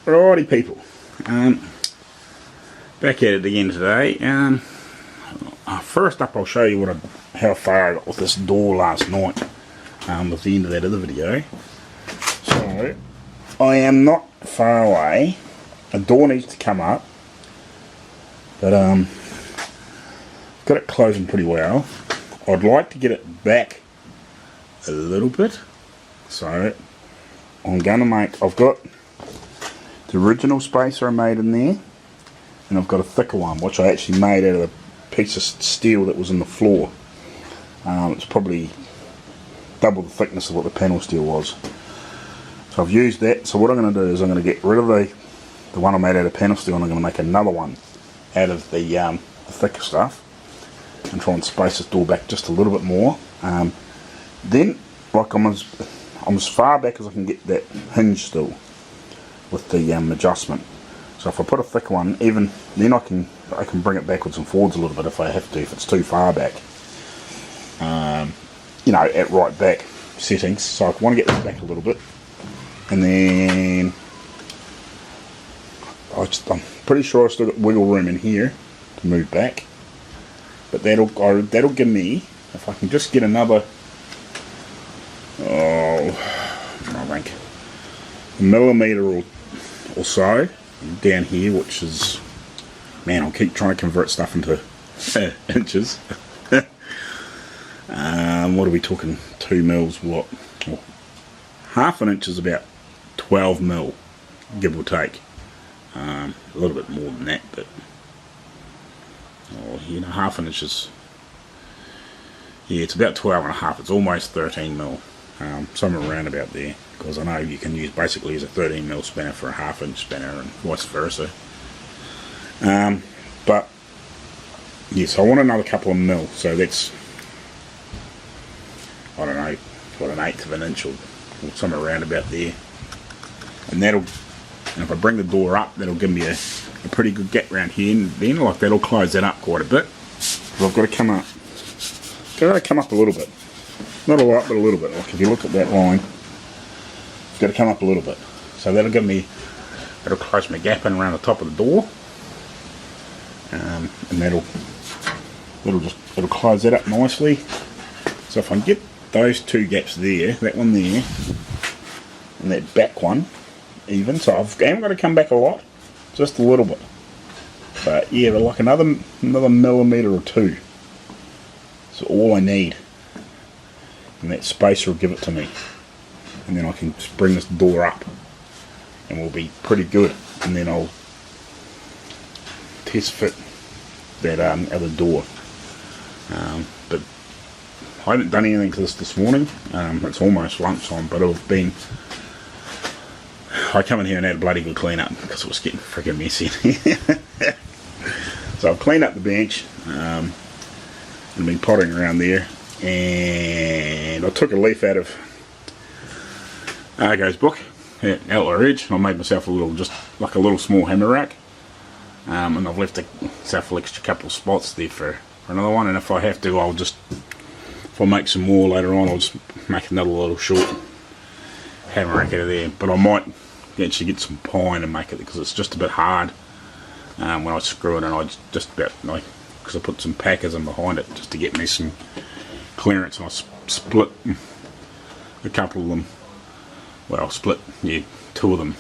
Alrighty people, back at it again today. First up I'll show you how far I got with this door last night, with the end of that other video. So, I am not far away. A door needs to come up, but got it closing pretty well. I'd like to get it back a little bit, so I'm going to I've got the original spacer I made in there, and I've got a thicker one which I actually made out of a piece of steel that was in the floor. It's probably double the thickness of what the panel steel was. So I've used that. So what I'm going to do is I'm going to get rid of the one I made out of panel steel, and I'm going to make another one out of the thicker stuff and try and space this door back just a little bit more. Then, like, I'm as far back as I can get that hinge still with the adjustment. So if I put a thick one, even then I can bring it backwards and forwards a little bit if I have to, if it's too far back. You know, at right back settings. So I want to get this back a little bit, and then I'm pretty sure I've still got wiggle room in here to move back. But that'll give me, if I can just get another, I think, a millimetre or so down here, which is, man, I'll keep trying to convert stuff into inches. What are we talking? 2 mils? What? Well, half an inch is about 12 mil, give or take. A little bit more than that, but you know, half an inch is, yeah, it's about 12 and a half. It's almost 13 mil, somewhere around about there. Because I know you can basically use a 13 mil spanner for a half inch spanner and vice versa. But yes, I want another couple of mil, so that's, I don't know, what, an eighth of an inch or somewhere around about there. And if I bring the door up, that'll give me a pretty good gap around here, and then like that'll close that up quite a bit. But I've got to come up, a little bit, not a lot, but a little bit. Like if you look at that line, it's got to come up a little bit. So that'll close my gap in around the top of the door, and it'll close that up nicely. So if I can get those two gaps there, that one there, and that back one even, so I haven't got to come back a lot, just a little bit. But yeah, but like another millimetre or two. That's all I need, and that spacer will give it to me. And then I can just bring this door up and we'll be pretty good. And then I'll test fit that other door. But I haven't done anything to this morning. It's almost lunchtime, but I come in here and had a bloody good clean up because it was getting freaking messy. So I've cleaned up the bench and been pottering around there, and I took a leaf out of Argo's book at Outlaw Ridge, and I made myself a little small hammer rack, and I've left myself an extra couple of spots there for another one. And if I have to, if I make some more later on, I'll just make another little short hammer rack out of there. But I might actually get some pine and make it, because it's just a bit hard when I screw it, and because I put some packers in behind it just to get me some clearance, and I split a couple of them. Well, split, yeah, 2 of them.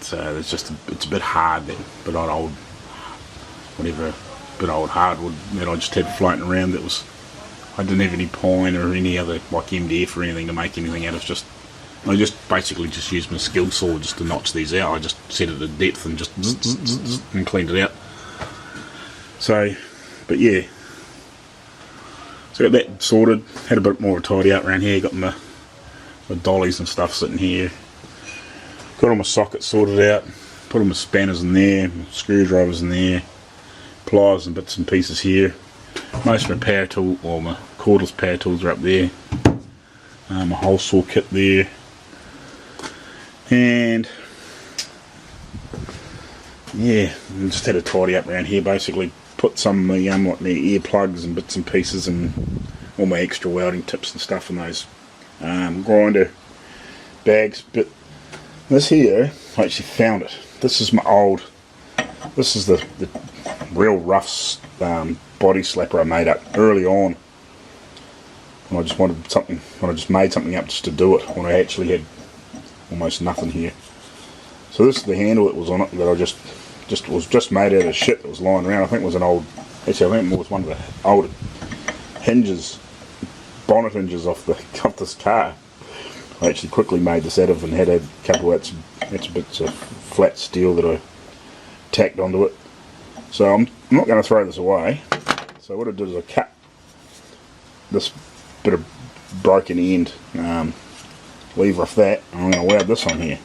So it's a bit hard, that bit old hardwood that I just had floating around. I didn't have any pine or any other like MDF or anything to make anything out of. I just basically just used my skilled saw just to notch these out. I just set it at depth and just zzz, zzz, zzz, zzz, and cleaned it out. So, but yeah. So got that sorted. Had a bit more of a tidy up around here. Got my dollies and stuff sitting here. Got all my sockets sorted out. Put all my spanners in there, my screwdrivers in there, pliers and bits and pieces here. Most of my power tool, or my cordless power tools are up there. My hole saw kit there. And yeah, just had a tidy up around here. Basically put some of my like the earplugs and bits and pieces and all my extra welding tips and stuff in those grinder bags. But This here, I actually found it. This is my old, this is the real rough body slapper I made up early on. When I just wanted something, when I just made something up just to do it, when I actually had almost nothing here. So this is the handle that was on it that I just was just made out of shit that was lying around. I think it was an old, actually I think it was one of the old hinges, bonnet hinges off this car. I actually quickly made this out of and had a couple of bits of flat steel that I tacked onto it. So I'm not going to throw this away. So what I did is I cut this bit of broken end lever off that, and I'm going to weld this on here.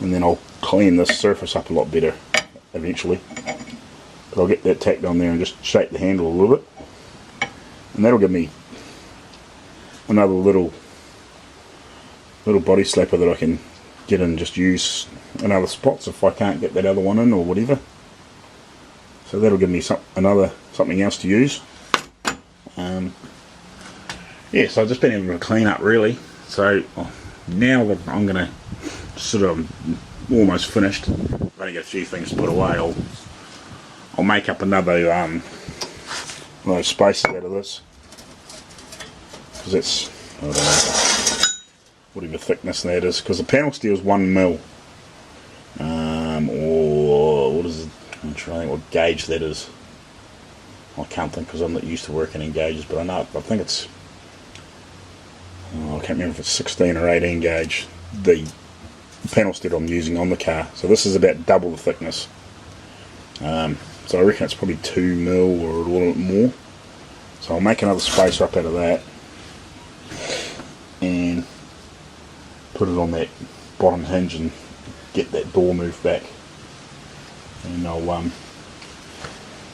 And then I'll clean this surface up a lot better eventually. But I'll get that tacked on there and just shape the handle a little bit. And that'll give me another little body slapper that I can get in and just use in other spots if I can't get that other one in or whatever. So that'll give me something else to use. Yeah, so I've just been able to clean up really. So now that I'm going to sort of almost finished, I've only got a few things to put away. I'll make up another one of those spaces out of this, because it's, I don't know, whatever thickness that is, because the panel steel is 1 mil, or what is it? I'm trying to think what gauge that is. I can't think because I'm not used to working in gauges, but I think it's, I can't remember if it's 16 or 18 gauge, the panel steel I'm using on the car. So this is about double the thickness. So I reckon it's probably 2 mil or a little bit more. So I'll make another spacer up out of that and put it on that bottom hinge and get that door moved back. And I'll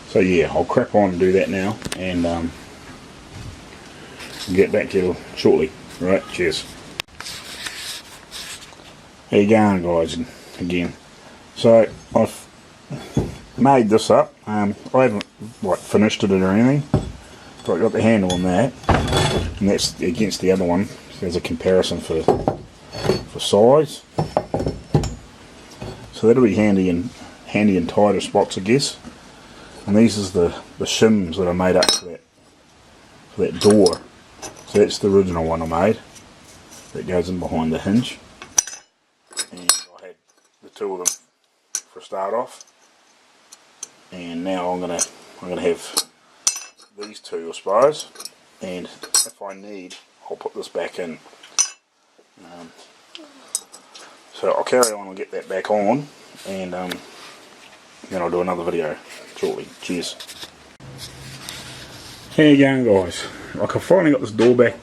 so yeah, I'll crack on and do that now, and get back to you shortly. Right, cheers. How you going, guys? Again, so I've made this up. I haven't finished it or anything, but I got the handle on that, and that's against the other one. So there's a comparison for size. So that'll be handy in tighter spots, I guess. And these is the shims that I made up for that door. So that's the original one I made. That goes in behind the hinge. And I had the two of them for a start off. And now I'm gonna have these two, I suppose. And if I need, I'll put this back in. So I'll carry on and get that back on, and then I'll do another video shortly. Cheers. How you going, guys? Like, I finally got this door back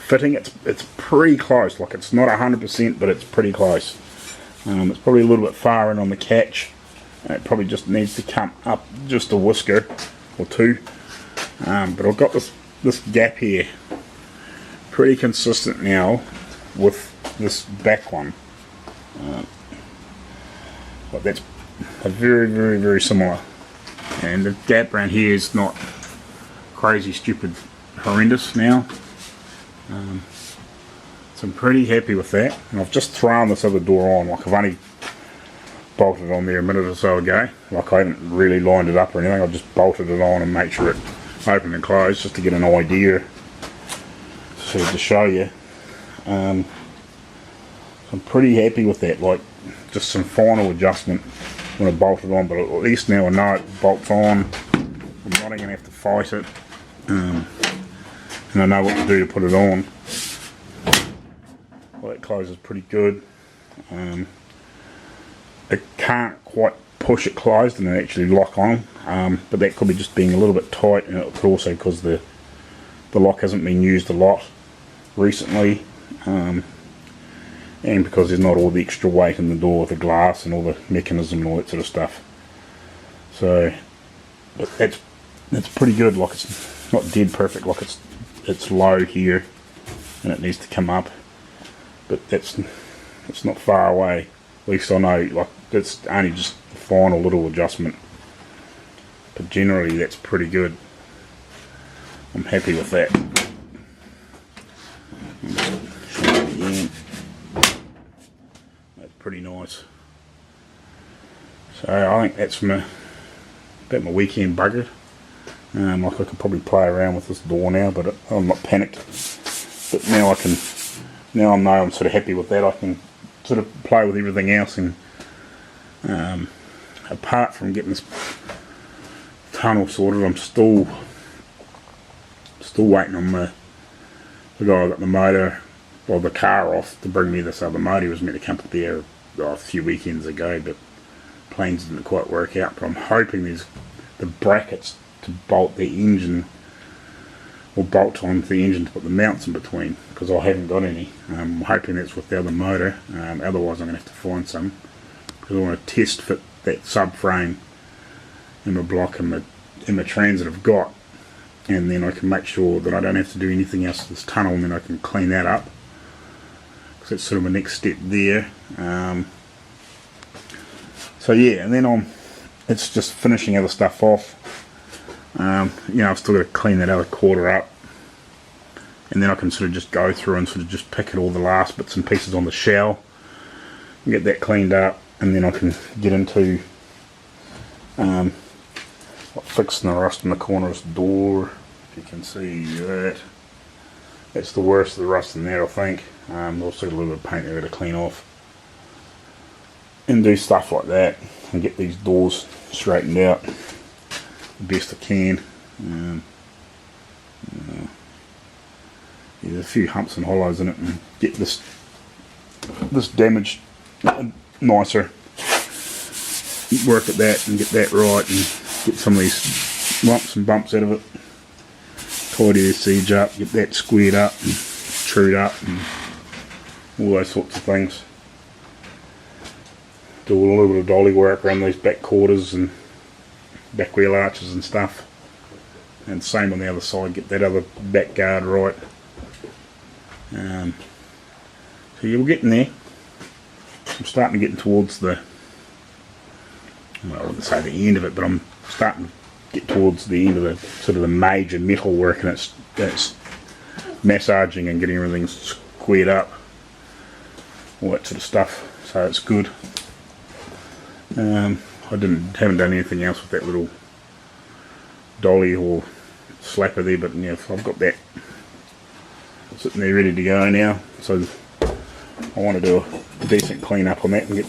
fitting. It's pretty close. Like, it's not 100%, but it's pretty close. It's probably a little bit far in on the catch. It probably just needs to come up just a whisker or two. But I've got this gap here pretty consistent now with this back one. But that's a very, very, very similar. And the gap around here is not crazy, stupid, horrendous now. So I'm pretty happy with that. And I've just thrown this other door on. Like, I've only bolted it on there a minute or so ago. Like, I haven't really lined it up or anything. I've just bolted it on and make sure it opened and closed just to get an idea. So to show you. I'm pretty happy with that. Like, just some final adjustment when I bolt it on, but at least now I know it bolts on. I'm not going to have to fight it, and I know what to do to put it on. Well, that closes pretty good. It can't quite push it closed and then actually lock on, but that could be just being a little bit tight, and it could also because the lock hasn't been used a lot recently. And because there's not all the extra weight in the door with the glass and all the mechanism and all that sort of stuff. So, but that's pretty good. Like, it's not dead perfect. Like, it's low here, and it needs to come up. But it's not far away. At least I know. Like, it's only just the final little adjustment. But generally, that's pretty good. I'm happy with that. pretty nice. So I think that's about my weekend bugger. Like I could probably play around with this door now, but I'm not panicked. But now I know I'm sort of happy with that. I can sort of play with everything else, and apart from getting this tunnel sorted, I'm still waiting on the guy who got the motor, well, the car off to bring me this other motor. He was meant to come up there a few weekends ago, but plans didn't quite work out. But I'm hoping there's the brackets to bolt the engine, or bolt onto the engine to put the mounts in between, because I haven't got any. I'm hoping that's with the other motor, otherwise I'm going to have to find some, because I want to test fit that subframe in my block and the Transit I've got, and then I can make sure that I don't have to do anything else to this tunnel, and then I can clean that up, because that's sort of my next step there. So yeah, and then it's just finishing other stuff off. I've still got to clean that other quarter up, and then I can sort of just go through and sort of just pick at all the last bits and pieces on the shell and get that cleaned up, and then I can get into fixing the rust in the corner of the door. If you can see that's the worst of the rust in there, I think. Also got a little bit of paint there to clean off, and do stuff like that, and get these doors straightened out the best I can. There's a few humps and hollows in it, and get this damaged nicer. Work at that and get that right, and get some of these lumps and bumps out of it. Tidy the siege up, get that squared up and trued up, and all those sorts of things. Do a little bit of dolly work around these back quarters and back wheel arches and stuff, and same on the other side, get that other back guard right. So yeah, we're getting there. I'm starting to get towards I wouldn't say the end of it, but I'm starting to get towards the end of the sort of the major metal work, and it's massaging and getting everything squared up, all that sort of stuff. So it's good. I haven't done anything else with that little dolly or slapper there, but yeah, I've got that sitting there ready to go now. So I want to do a decent clean up on that and get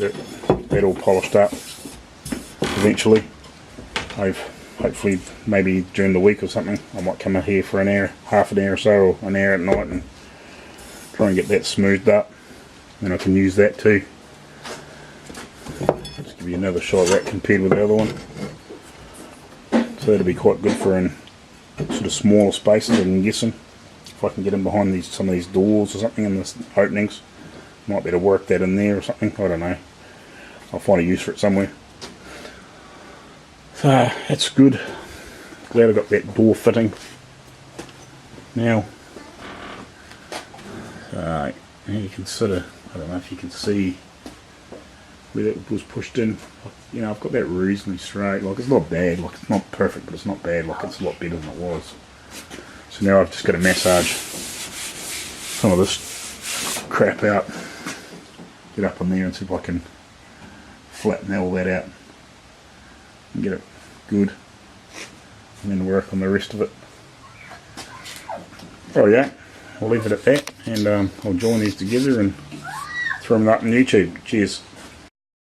that all polished up eventually. Hopefully maybe during the week or something I might come out here for an hour, half an hour or so, or an hour at night, and try and get that smoothed up. Then I can use that too. Just give you another shot of that compared with the other one. So that'll be quite good for in sort of smaller spaces, I'm guessing. If I can get in behind some of these doors or something in the openings, might be able to work that in there or something. I don't know. I'll find a use for it somewhere. So that's good. Glad I got that door fitting now. So you can sort of, I don't know if you can see where that was pushed in. I've got that reasonably straight. Like, it's not bad. Like, it's not perfect, but it's not bad. Like, it's a lot better than it was. So now I've just got to massage some of this crap out. Get up on there and see if I can flatten all that out and get it good, and then work on the rest of it. Oh yeah, I'll leave it at that, and I'll join these together and throw them up on YouTube. Cheers.